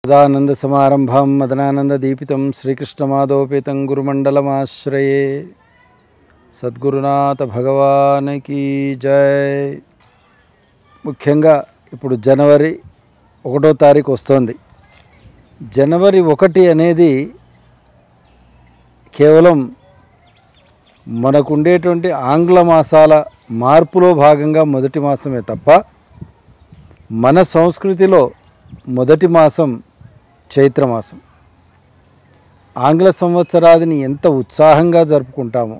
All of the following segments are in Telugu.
సదానంద సమారంభం మదనానంద దీపితం శ్రీకృష్ణమాధోపేతం గురుమండలమాశ్రయే. సద్గురునాథ భగవానికి జై. ముఖ్యంగా ఇప్పుడు జనవరి 1వ తారీఖు వస్తుంది. జనవరి 1 అనేది కేవలం మనకుండేటువంటి ఆంగ్ల మాసాల మార్పులో భాగంగా మొదటి మాసమే తప్ప మన సంస్కృతిలో మొదటి మాసం చైత్రమాసం. ఆంగ్ల సంవత్సరాదిని ఎంత ఉత్సాహంగా జరుపుకుంటామో,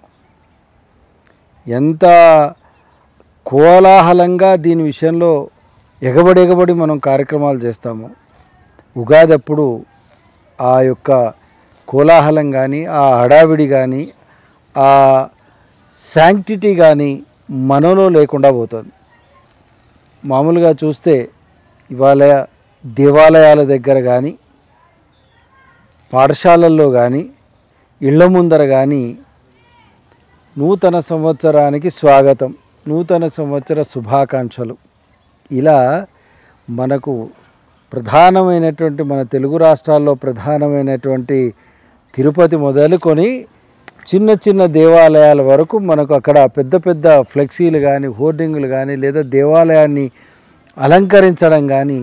ఎంత కోలాహలంగా దీని విషయంలో ఎగబడి మనం కార్యక్రమాలు చేస్తాము. ఉగాది అప్పుడు ఆ యొక్క కోలాహలం కానీ, ఆ హడావిడి కానీ, ఆ శాంక్టిటీ కానీ మనలో లేకుండా పోతుంది. మామూలుగా చూస్తే ఇవాళ దేవాలయాల దగ్గర కానీ, పాఠశాలల్లో కానీ, ఇళ్ల ముందర కానీ నూతన సంవత్సరానికి స్వాగతం, నూతన సంవత్సర శుభాకాంక్షలు, ఇలా మనకు ప్రధానమైనటువంటి మన తెలుగు రాష్ట్రాల్లో ప్రధానమైనటువంటి తిరుపతి మొదలుకొని చిన్న చిన్న దేవాలయాల వరకు మనకు అక్కడ పెద్ద పెద్ద ఫ్లెక్సీలు కానీ, హోర్డింగులు కానీ, లేదా దేవాలయాన్ని అలంకరించడం కానీ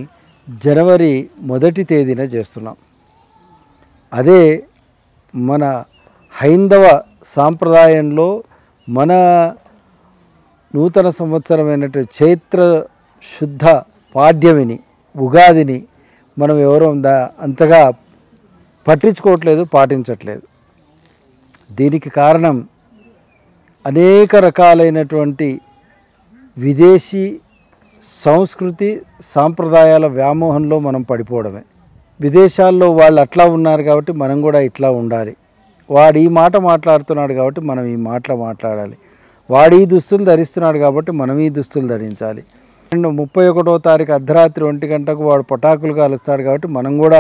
జనవరి 1 తేదీన చేస్తున్నాం. అదే మన హైందవ సాంప్రదాయంలో మన నూతన సంవత్సరమైనటువంటి చైత్ర శుద్ధ పాడ్యమిని, ఉగాదిని మనం ఎవరో అంతగా పట్టించుకోవట్లేదు, పాటించట్లేదు. దీనికి కారణం అనేక రకాలైనటువంటి విదేశీ సంస్కృతి సాంప్రదాయాల వ్యామోహంలో మనం పడిపోవడమే. విదేశాల్లో వాళ్ళు అట్లా ఉన్నారు కాబట్టి మనం కూడా ఇట్లా ఉండాలి. వాడు ఈ మాట మాట్లాడుతున్నాడు కాబట్టి మనం ఈ మాటలు మాట్లాడాలి. వాడు ఈ దుస్తులు ధరిస్తున్నాడు కాబట్టి మనం ఈ దుస్తులు ధరించాలి. 31వ తారీఖు అర్ధరాత్రి 1 గంటకు వాడు పటాకులు కాలుస్తాడు కాబట్టి మనం కూడా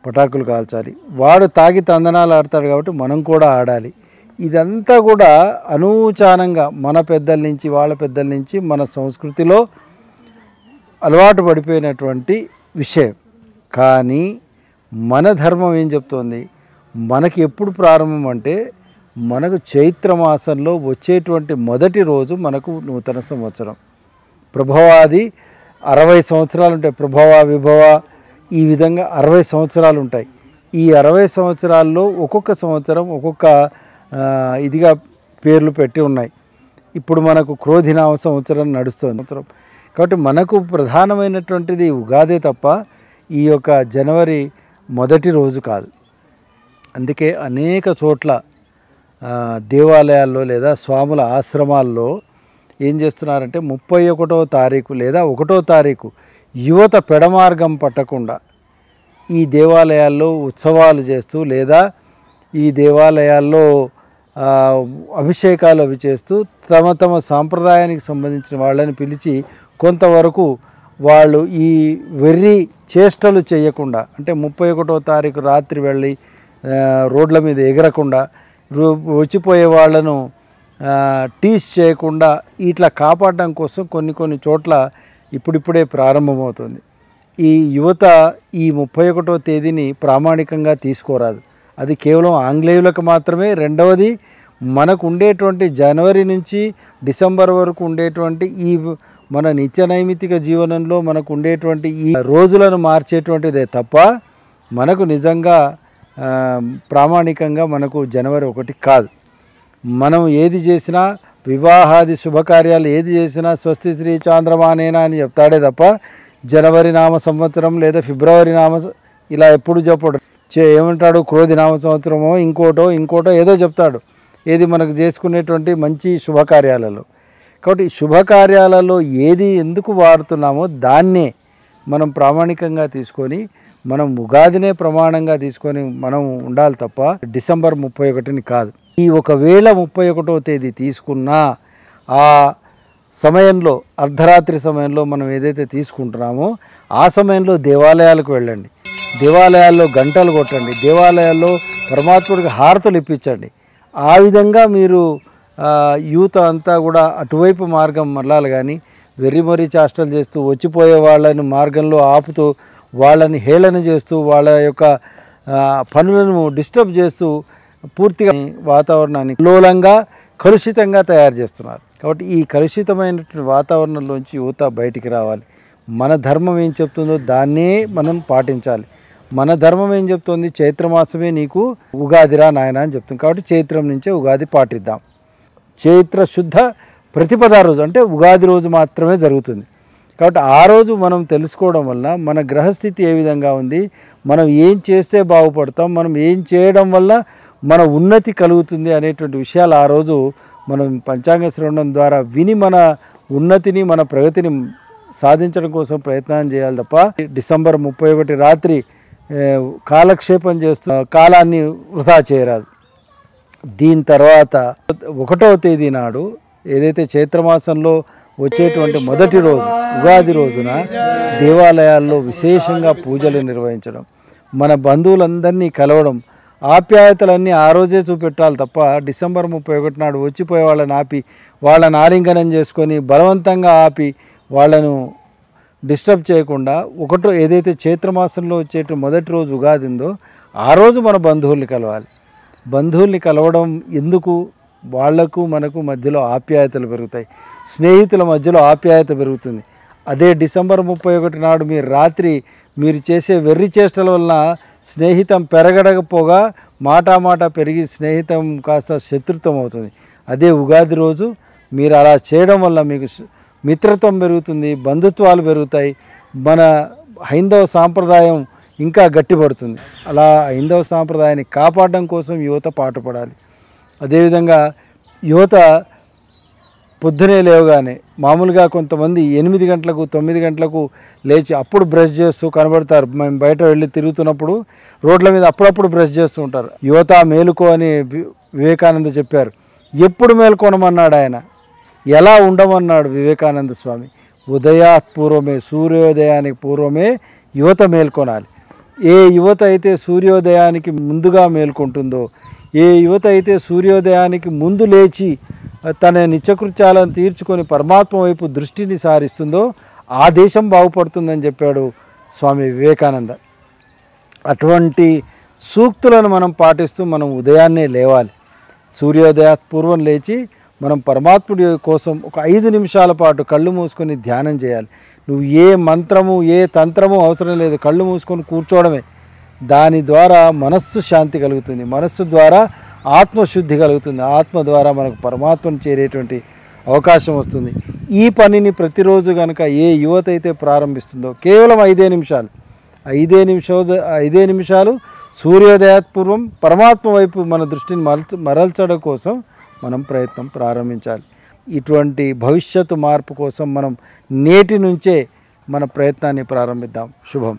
పటాకులు కాల్చాలి. వాడు తాగి తందనాలు ఆడతాడు కాబట్టి మనం కూడా ఆడాలి. ఇదంతా కూడా అనూచానంగా మన పెద్దల నుంచి, వాళ్ళ పెద్దల నుంచి మన సంస్కృతిలో అలవాటు పడిపోయినటువంటి విషయం. కానీ మన ధర్మం ఏం చెప్తోంది? మనకి ఎప్పుడు ప్రారంభం అంటే మనకు చైత్రమాసంలో వచ్చేటువంటి మొదటి రోజు మనకు నూతన సంవత్సరం. ప్రభవాది 60 సంవత్సరాలు ఉంటాయి. ప్రభవ, విభవ, ఈ విధంగా 60 సంవత్సరాలు ఉంటాయి. ఈ 60 సంవత్సరాల్లో ఒక్కొక్క సంవత్సరం ఒక్కొక్క ఇదిగా పేర్లు పెట్టి ఉన్నాయి. ఇప్పుడు మనకు క్రోధినామ సంవత్సరం నడుస్తుంది. కాబట్టి మనకు ప్రధానమైనటువంటిది ఉగాదే తప్ప ఈ యొక్క జనవరి 1 రోజు కాదు. అందుకే అనేక చోట్ల దేవాలయాల్లో లేదా స్వాముల ఆశ్రమాల్లో ఏం చేస్తున్నారంటే 31వ తారీఖు లేదా 1వ తారీఖు యువత పెడమార్గం పట్టకుండా ఈ దేవాలయాల్లో ఉత్సవాలు చేస్తూ లేదా ఈ దేవాలయాల్లో అభిషేకాలు అవి చేస్తూ తమ సాంప్రదాయానికి సంబంధించిన వాళ్ళని పిలిచి కొంతవరకు వాళ్ళు ఈ వెర్రి చేష్టలు చేయకుండా, అంటే 31వ తారీఖు రాత్రి వెళ్ళి రోడ్ల మీద ఎగరకుండా, వచ్చిపోయే వాళ్ళను టీస్ చేయకుండా ఇట్లా కాపాడడం కోసం కొన్ని చోట్ల ఇప్పుడిప్పుడే ప్రారంభమవుతుంది. ఈ యువత ఈ 31వ తేదీని ప్రామాణికంగా తీసుకోరాదు. అది కేవలం ఆంగ్లేయులకు మాత్రమే. రెండవది మనకు ఉండేటువంటి జనవరి నుంచి డిసెంబర్ వరకు ఉండేటువంటి ఈ మన నిత్య నైమిత్తిక జీవనంలో మనకు ఉండేటువంటి ఈ రోజులను మార్చేటువంటిదే తప్ప మనకు నిజంగా ప్రామాణికంగా మనకు జనవరి 1 కాదు. మనం ఏది చేసినా, వివాహాది శుభకార్యాలు ఏది చేసినా స్వస్తి శ్రీ చాంద్రమానేనా అని చెప్తాడే తప్ప జనవరి నామ సంవత్సరం లేదా ఫిబ్రవరి నామ ఇలా ఎప్పుడు చెప్పడు. ఏమంటాడు? క్రోధి నామ సంవత్సరమో ఇంకోటో ఏదో చెప్తాడు. ఏది మనకు చేసుకునేటువంటి మంచి శుభకార్యాలలో. కాబట్టి శుభకార్యాలలో ఏది ఎందుకు వాడుతున్నామో దాన్నే మనం ప్రామాణికంగా తీసుకొని మనం ఉగాదినే ప్రమాణంగా తీసుకొని మనం ఉండాలి తప్ప డిసెంబర్ 31ని కాదు. ఈ ఒకవేళ 31వ తేదీ తీసుకున్నా ఆ సమయంలో అర్ధరాత్రి సమయంలో మనం ఏదైతే తీసుకుంటున్నామో ఆ సమయంలో దేవాలయాలకు వెళ్ళండి, దేవాలయాల్లో గంటలు కొట్టండి, దేవాలయాల్లో పరమాత్ముడికి హారతులు ఇప్పించండి. ఆ విధంగా మీరు యూత్ అంతా కూడా అటువైపు మార్గం మళ్ళాలి. కానీ వెర్రిమరి చేష్టలు చేస్తూ వచ్చిపోయే వాళ్ళని మార్గంలో ఆపుతూ వాళ్ళని హేళన చేస్తూ వాళ్ళ యొక్క పనులను డిస్టర్బ్ చేస్తూ పూర్తిగా వాతావరణాన్ని లోలంగా కలుషితంగా తయారు చేస్తున్నారు. కాబట్టి ఈ కలుషితమైనటువంటి వాతావరణంలోంచి యువత బయటికి రావాలి. మన ధర్మం ఏం చెప్తుందో దాన్నే మనం పాటించాలి. మన ధర్మం ఏం చెప్తుంది, చైత్రమాసమే నీకు ఉగాదిరా నాయన అని చెప్తుంది. కాబట్టి చైత్రం నుంచే ఉగాది పాటిద్దాం. చైత్ర శుద్ధ ప్రతిపద రోజు అంటే ఉగాది రోజు మాత్రమే జరుగుతుంది. కాబట్టి ఆ రోజు మనం తెలుసుకోవడం వల్ల మన గ్రహస్థితి ఏ విధంగా ఉంది, మనం ఏం చేస్తే బాగుపడతాం, మనం ఏం చేయడం వల్ల మన ఉన్నతి కలుగుతుంది అనేటువంటి విషయాలు ఆ రోజు మనం పంచాంగ శ్రవణం ద్వారా విని మన ఉన్నతిని మన ప్రగతిని సాధించడం కోసం ప్రయత్నం చేయాలి తప్ప డిసెంబర్ 31 రాత్రి కాలక్షేపం చేస్తూ కాలాన్ని వృధా చేయరాదు. దీని తర్వాత 1వ తేదీ నాడు ఏదైతే చైత్రమాసంలో వచ్చేటువంటి మొదటి రోజు ఉగాది రోజున దేవాలయాల్లో విశేషంగా పూజలు నిర్వహించడం, మన బంధువులందరినీ కలవడం, ఆప్యాయతలన్నీ ఆ రోజే చూపెట్టాలి తప్ప డిసెంబర్ 31 నాడు వచ్చిపోయే వాళ్ళని ఆపి వాళ్ళని ఆలింగనం చేసుకొని బలవంతంగా ఆపి వాళ్ళను డిస్టర్బ్ చేయకుండా ఏదైతే చైత్రమాసంలో వచ్చేట మొదటి రోజు ఉగాది ఉందో ఆ రోజు మన బంధువుల్ని కలవాలి. బంధువుల్ని కలవడం ఎందుకు, వాళ్లకు మనకు మధ్యలో ఆప్యాయతలు పెరుగుతాయి, స్నేహితుల మధ్యలో ఆప్యాయత పెరుగుతుంది. అదే డిసెంబర్ 31 నాడు మీరు రాత్రి మీరు చేసే వెర్రి చేష్టల వలన స్నేహితం పెరగడకపోగా మాట పెరిగి స్నేహితం కాస్త శత్రుత్వం అవుతుంది. అదే ఉగాది రోజు మీరు అలా చేయడం వల్ల మీకు మిత్రత్వం పెరుగుతుంది, బంధుత్వాలు పెరుగుతాయి, మన హైందవ సాంప్రదాయం ఇంకా గట్టిపడుతుంది. అలా హైందవ సాంప్రదాయాన్ని కాపాడడం కోసం యువత పాటుపడాలి. అదేవిధంగా యువత పొద్దునే లేవగానే మామూలుగా కొంతమంది 8 గంటలకు 9 గంటలకు లేచి అప్పుడు బ్రష్ చేస్తూ కనబడతారు. మేము బయట వెళ్ళి తిరుగుతున్నప్పుడు రోడ్ల మీద అప్పుడప్పుడు బ్రష్ చేస్తూ ఉంటారు. యువత మేలుకో అని వివేకానంద చెప్పారు. ఎప్పుడు మేల్కొనమన్నాడు ఆయన, ఎలా ఉండమన్నాడు వివేకానంద స్వామి? ఉదయాత్ పూర్వమే, సూర్యోదయానికి పూర్వమే యువత మేల్కొనాలి. ఏ యువత అయితే సూర్యోదయానికి ముందుగా మేల్కొంటుందో, ఏ యువత అయితే సూర్యోదయానికి ముందు లేచి తన నిత్యకృత్యాలను తీర్చుకొని పరమాత్మ వైపు దృష్టిని సారిస్తుందో ఆ దేశం బాగుపడుతుందని చెప్పాడు స్వామి వివేకానంద. అటువంటి సూక్తులను మనం పాటిస్తూ మనం ఉదయాన్నే లేవాలి. సూర్యోదయాత్ పూర్వం లేచి మనం పరమాత్ముడి కోసం ఒక 5 నిమిషాల పాటు కళ్ళు మూసుకొని ధ్యానం చేయాలి. నువ్వు ఏ మంత్రము ఏ తంత్రము అవసరం లేదు, కళ్ళు మూసుకొని కూర్చోవడమే. దాని ద్వారా మనస్సు శాంతి కలుగుతుంది, మనస్సు ద్వారా ఆత్మశుద్ధి కలుగుతుంది, ఆత్మ ద్వారా మనకు పరమాత్మను చేరేటువంటి అవకాశం వస్తుంది. ఈ పనిని ప్రతిరోజు కనుక ఏ యువత అయితే ప్రారంభిస్తుందో కేవలం 5 నిమిషాలు సూర్యోదయాత్పూర్వం పరమాత్మ వైపు మన దృష్టిని మరల్చడం కోసం మనం ప్రయత్నం ప్రారంభించాలి. ఇటువంటి భవిష్యత్తు మార్పు కోసం మనం నేటి నుంచే మన ప్రయత్నాన్ని ప్రారంభిద్దాం. శుభం.